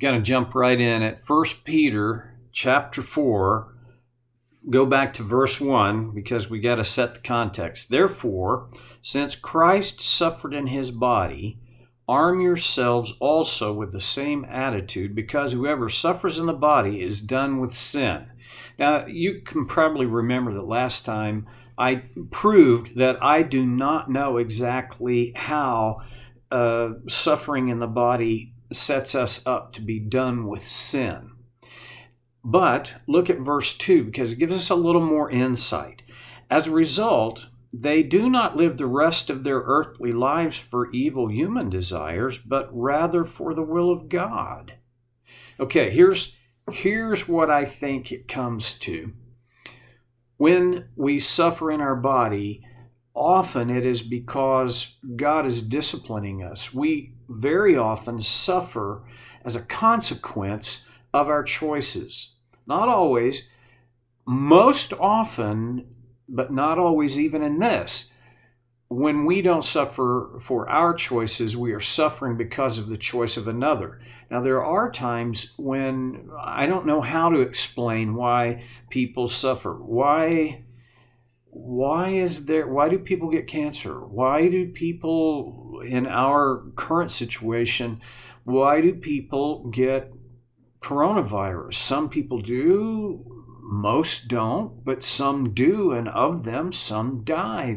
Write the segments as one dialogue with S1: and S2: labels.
S1: Going to jump right in at 1 Peter chapter 4. Go back to verse 1 because we got to set the context. Therefore, since Christ suffered in his body, arm yourselves also with the same attitude, because whoever suffers in the body is done with sin. Now, you can probably remember that last time I proved that I do not know exactly how suffering in the body sets us up to be done with sin. But look at verse 2 because it gives us a little more insight. As a result, they do not live the rest of their earthly lives for evil human desires, but rather for the will of God. Okay, here's what I think it comes to. When we suffer in our body, often it is because God is disciplining us. We very often suffer as a consequence of our choices. Not always, most often, but not always even in this. When we don't suffer for our choices, we are suffering because of the choice of another. Now, there are times when I don't know how to explain why people suffer. Why do people get cancer? Why do people in our current situation, why do people get coronavirus? Some people do, most don't, but some do, and of them, some die.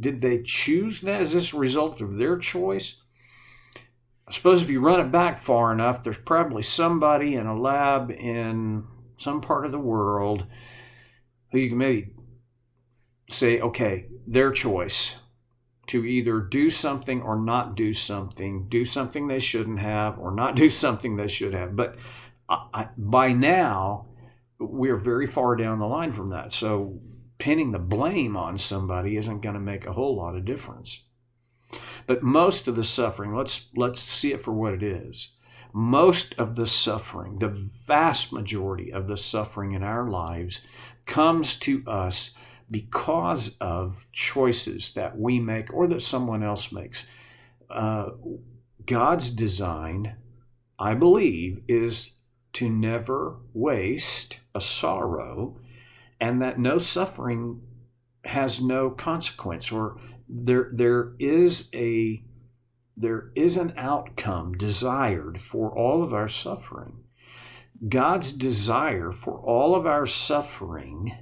S1: Did they choose that? Is this a result of their choice? I suppose if you run it back far enough, there's probably somebody in a lab in some part of the world who you can maybe say, okay, their choice to either do something or not do something they shouldn't have, or not do something they should have. But by now, we're very far down the line from that. So pinning the blame on somebody isn't going to make a whole lot of difference. But most of the suffering, let's see it for what it is. Most of the suffering, the vast majority of the suffering in our lives comes to us because of choices that we make or that someone else makes. God's design, I believe, is to never waste a sorrow, and that no suffering has no consequence, or there is an outcome desired for all of our suffering. God's desire for all of our suffering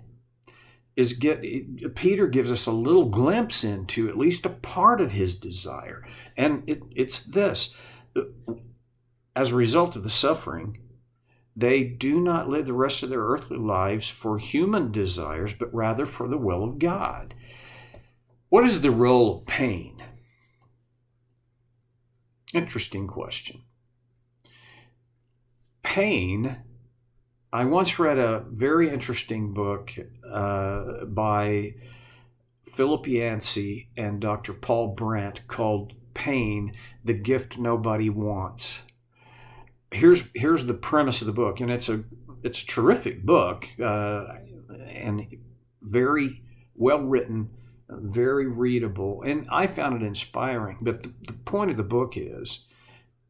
S1: Peter gives us a little glimpse into at least a part of his desire. And it's this. As a result of the suffering, they do not live the rest of their earthly lives for human desires, but rather for the will of God. What is the role of pain? Interesting question. Pain, I once read a very interesting book by Philip Yancey and Dr. Paul Brandt called Pain, the Gift Nobody Wants. Here's the premise of the book, and it's a terrific book and very well written, very readable, and I found it inspiring. But the point of the book is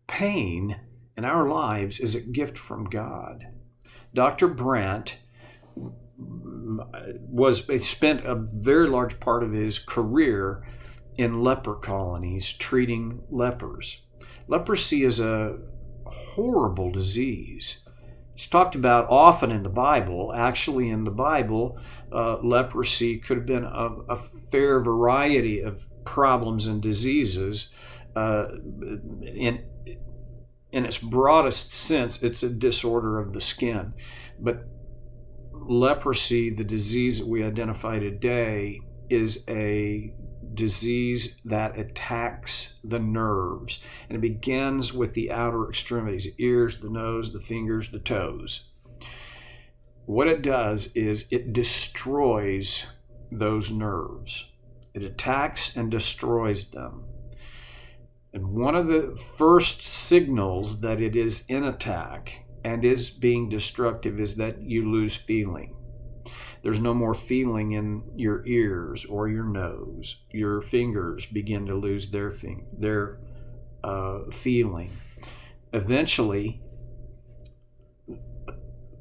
S1: pain in our lives is a gift from God. Dr. Brandt spent a very large part of his career in leper colonies treating lepers. Leprosy is a horrible disease. It's talked about often in the Bible. Actually, in the Bible, leprosy could have been a fair variety of problems and diseases. In its broadest sense, it's a disorder of the skin. But leprosy, the disease that we identify today, is a disease that attacks the nerves. And it begins with the outer extremities, the ears, the nose, the fingers, the toes. What it does is it destroys those nerves. It attacks and destroys them. And one of the first signals that it is in attack and is being destructive is that you lose feeling. There's no more feeling in your ears or your nose. Your fingers begin to lose their feeling. Eventually,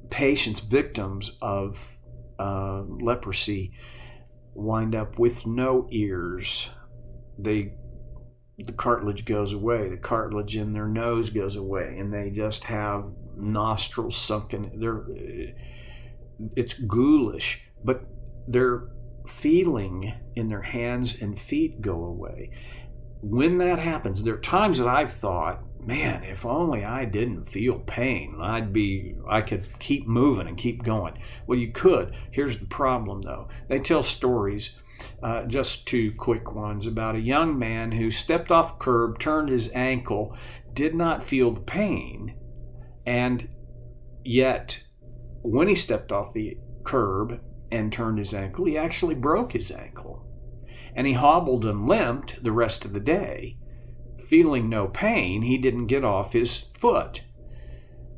S1: patients, victims of leprosy, wind up with no ears. The cartilage goes away. The cartilage in their nose goes away, and they just have nostrils sunken. It's ghoulish, but their feeling in their hands and feet go away. When that happens, there are times that I've thought, man, if only I didn't feel pain, I could keep moving and keep going. Well, you could. Here's the problem, though. They tell stories, just two quick ones, about a young man who stepped off a curb, turned his ankle, did not feel the pain, and yet when he stepped off the curb and turned his ankle, he actually broke his ankle. And he hobbled and limped the rest of the day. Feeling no pain, he didn't get off his foot.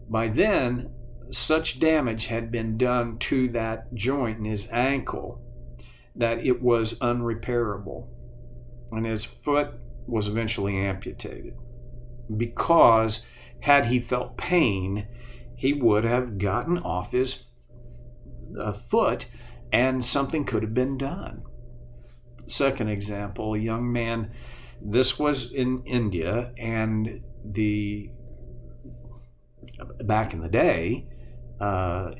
S1: By then, such damage had been done to that joint in his ankle that it was unrepairable. And his foot was eventually amputated. Because had he felt pain, he would have gotten off his foot and something could have been done. Second example, a young man, this was in India, and back in the day,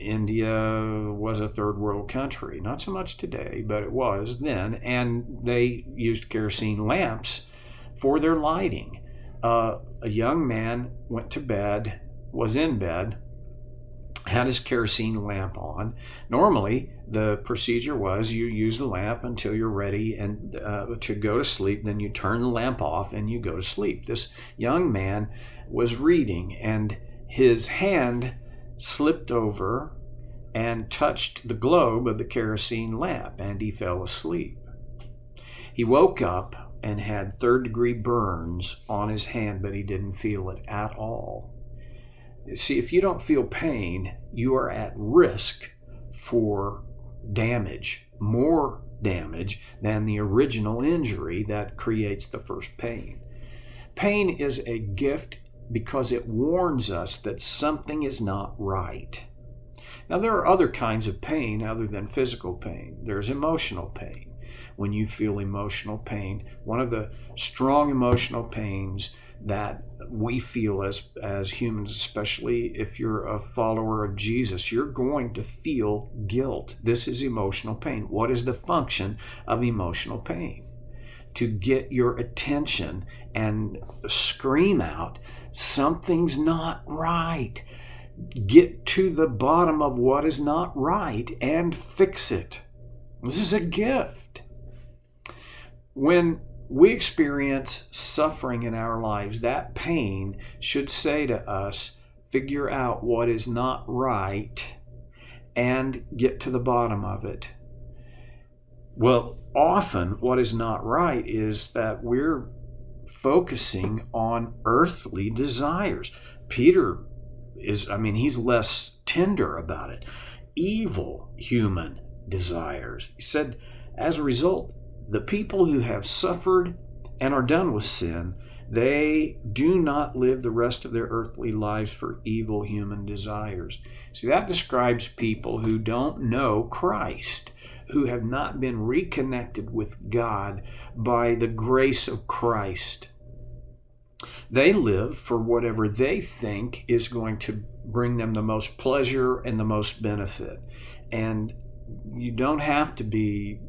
S1: India was a third world country. Not so much today, but it was then, and they used kerosene lamps for their lighting. A young man went to bed, was in bed, had his kerosene lamp on. Normally, the procedure was you use the lamp until you're ready and to go to sleep. Then you turn the lamp off and you go to sleep. This young man was reading, and his hand slipped over and touched the globe of the kerosene lamp, and he fell asleep. He woke up and had third-degree burns on his hand, but he didn't feel it at all. See, if you don't feel pain, you are at risk for damage, more damage than the original injury that creates the first pain. Pain is a gift because it warns us that something is not right. Now, there are other kinds of pain other than physical pain. There's emotional pain. When you feel emotional pain, one of the strong emotional pains that we feel as humans, especially if you're a follower of Jesus, you're going to feel guilt. This is emotional pain. What is the function of emotional pain? To get your attention and scream out, something's not right. Get to the bottom of what is not right and fix it. This is a gift. When we experience suffering in our lives, that pain should say to us, figure out what is not right and get to the bottom of it. Well, often what is not right is that we're focusing on earthly desires. Peter he's less tender about it. Evil human desires. He said, as a result, the people who have suffered and are done with sin, they do not live the rest of their earthly lives for evil human desires. See, that describes people who don't know Christ, who have not been reconnected with God by the grace of Christ. They live for whatever they think is going to bring them the most pleasure and the most benefit. And you don't have to be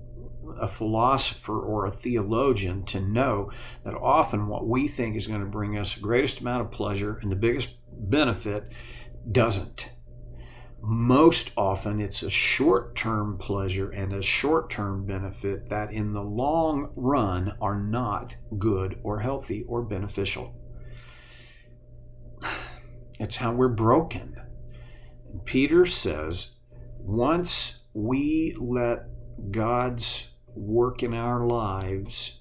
S1: a philosopher or a theologian to know that often what we think is going to bring us the greatest amount of pleasure and the biggest benefit doesn't. Most often it's a short-term pleasure and a short-term benefit that in the long run are not good or healthy or beneficial. It's how we're broken. Peter says, once we let God's work in our lives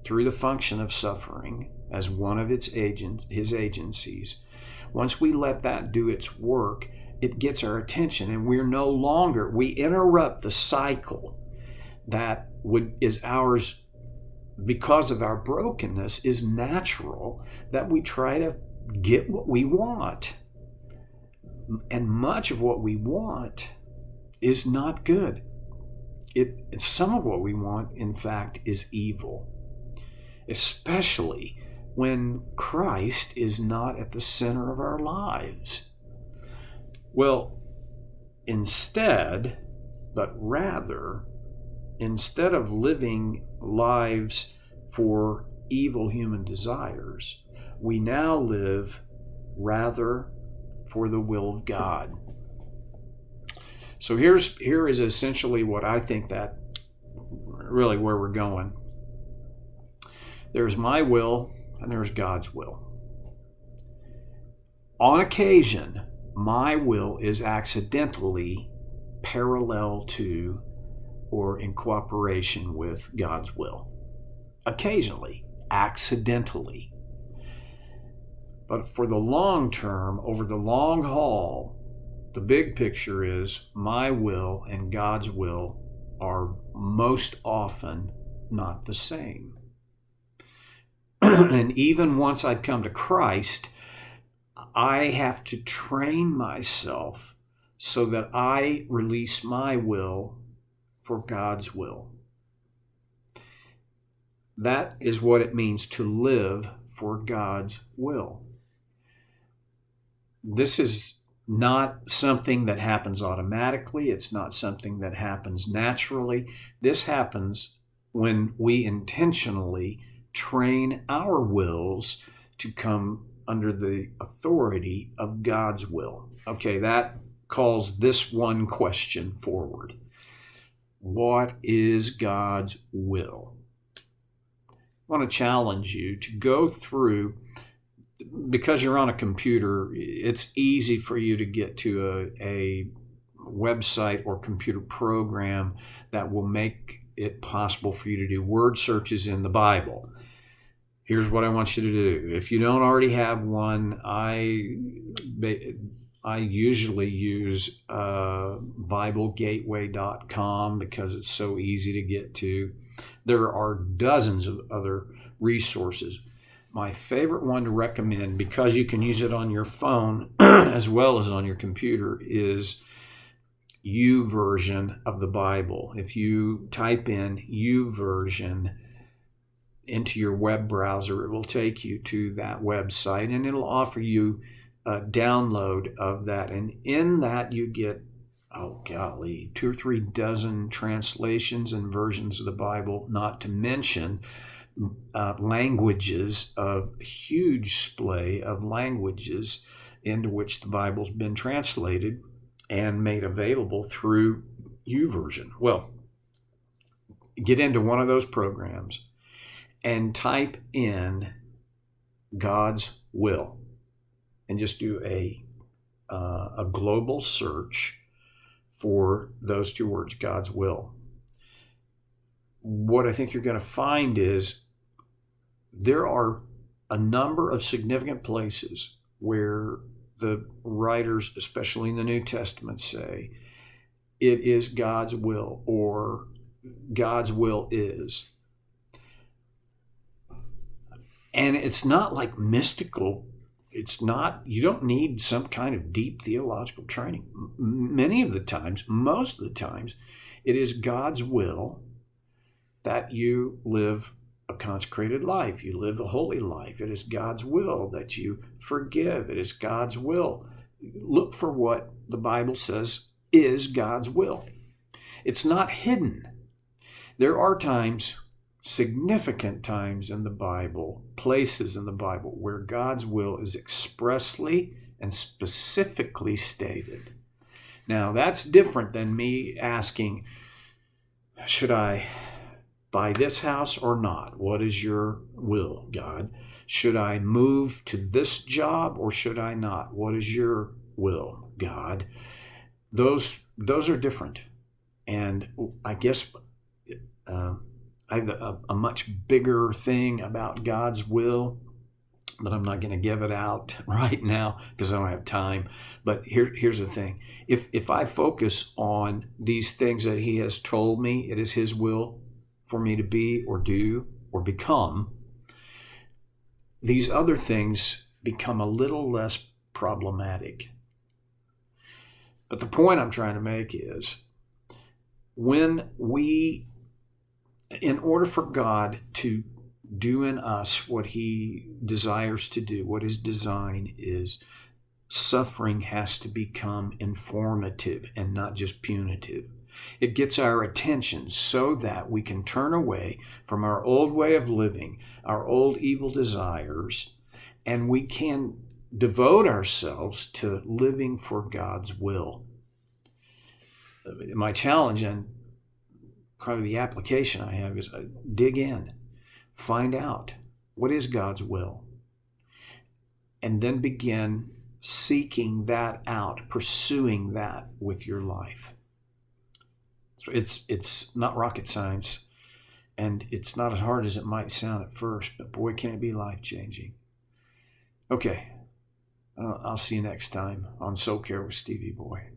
S1: through the function of suffering as one of his agencies, once we let that do its work, it gets our attention, and we interrupt the cycle that is ours because of our brokenness, is natural, that we try to get what we want. And much of what we want is not good. Some of what we want, in fact, is evil, especially when Christ is not at the center of our lives. Well, instead of living lives for evil human desires, we now live rather for the will of God. So here is essentially what I think that really where we're going. There's my will and there's God's will. On occasion, my will is accidentally parallel to or in cooperation with God's will. Occasionally, accidentally. But for the long term, over the long haul, the big picture is my will and God's will are most often not the same. And even once I've come to Christ, I have to train myself so that I release my will for God's will. That is what it means to live for God's will. This is not something that happens automatically. It's not something that happens naturally. This happens when we intentionally train our wills to come under the authority of God's will. Okay, that calls this one question forward. What is God's will? I want to challenge you to go through, because you're on a computer, it's easy for you to get to a website or computer program that will make it possible for you to do word searches in the Bible. Here's what I want you to do. If you don't already have one, I usually use BibleGateway.com because it's so easy to get to. There are dozens of other resources. My favorite one to recommend, because you can use it on your phone as well as on your computer, is YouVersion of the Bible. If you type in YouVersion into your web browser, it will take you to that website and it'll offer you a download of that. And in that you get, 2 or 3 dozen translations and versions of the Bible, not to mention languages, a huge splay of languages into which the Bible's been translated and made available through YouVersion. Well, get into one of those programs and type in God's will and just do a global search for those 2 words, God's will. What I think you're going to find is there are a number of significant places where the writers, especially in the New Testament, say it is God's will or God's will is. And it's not like mystical. It's not, you don't need some kind of deep theological training. Many of the times, most of the times, it is God's will that you live a consecrated life. You live a holy life. It is God's will that you forgive. It is God's will. Look for what the Bible says is God's will. It's not hidden. There are times, significant times in the Bible, places in the Bible where God's will is expressly and specifically stated. Now, that's different than me asking, should I buy this house or not? What is your will, God? Should I move to this job or should I not? What is your will, God? Those are different. And I guess I have a much bigger thing about God's will, but I'm not going to give it out right now because I don't have time. But here's the thing. If I focus on these things that He has told me, it is His will for me to be or do or become, these other things become a little less problematic. But the point I'm trying to make is, in order for God to do in us what he desires to do, what his design is, suffering has to become informative and not just punitive. It gets our attention so that we can turn away from our old way of living, our old evil desires, and we can devote ourselves to living for God's will. My challenge and probably the application I have is dig in, find out what is God's will, and then begin seeking that out, pursuing that with your life. It's not rocket science, and it's not as hard as it might sound at first, but boy, can it be life-changing. Okay, I'll see you next time on Soul Care with Stevie Boy.